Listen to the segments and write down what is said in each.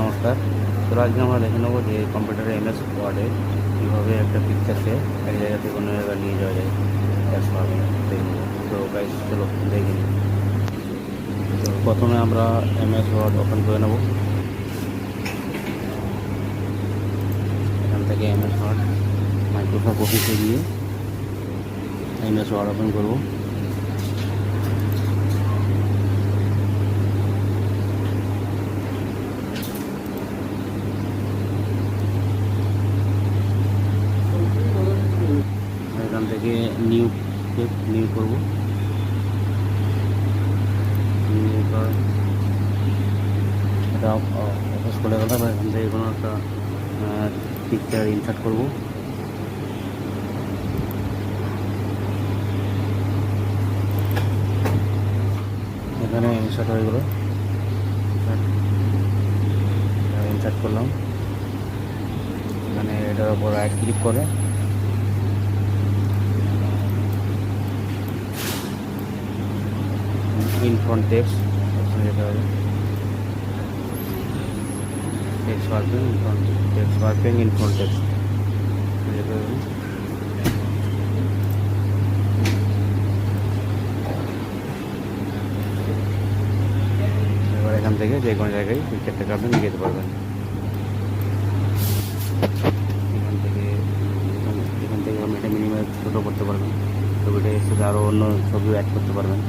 নমস্কার। তো আজকে আমরা দেখে নেবো যে কম্পিউটারে এমএস ওয়ার্ডে কীভাবে একটা পিকচারকে এক জায়গা থেকে অন্য জায়গায় নিয়ে যাওয়া যায় একসাথে দেখে নেবো। তো গাইস চলো দেখে নিই। তো প্রথমে আমরা এমএস ওয়ার্ড ওপেন করে নেব। এখান থেকে এমএস ওয়ার্ড মাইক্রোসফট অফিসে গিয়ে এমএস ওয়ার্ড ওপেন করবো। এখান থেকে নিউ করবো। এটা অফিস খুলে গেল। এখান থেকে কোনো একটা পিকচার ইনসার্ট করবো। এখানে ইনসার্ট হয়ে গেল, ইনসার্ট করলাম। এখানে এটার উপর রাইট ক্লিক করে ইন ফ্রন্ট টেক্সট অপশনে যেতে হবে। Text warping in front text যেতে হবে। এবার এখান থেকে যে কোনো জায়গায় পিকচারটাকে আপনি নিয়ে যেতে পারবেন। এখান থেকে আপনি এটা মিনিমাইজ ছোটো করতে পারবেন। ছবিটা এর সাথে আরও অন্য ছবিও অ্যাড করতে পারবেন।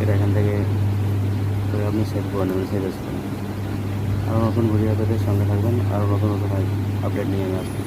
এটা এখান থেকে আপনি সেভ করে নেবেন, সেভ আসবেন। আরও নতুন ভিডিও পেতে সঙ্গে থাকবেন, আরও নতুন আপডেট নিয়ে আসবেন।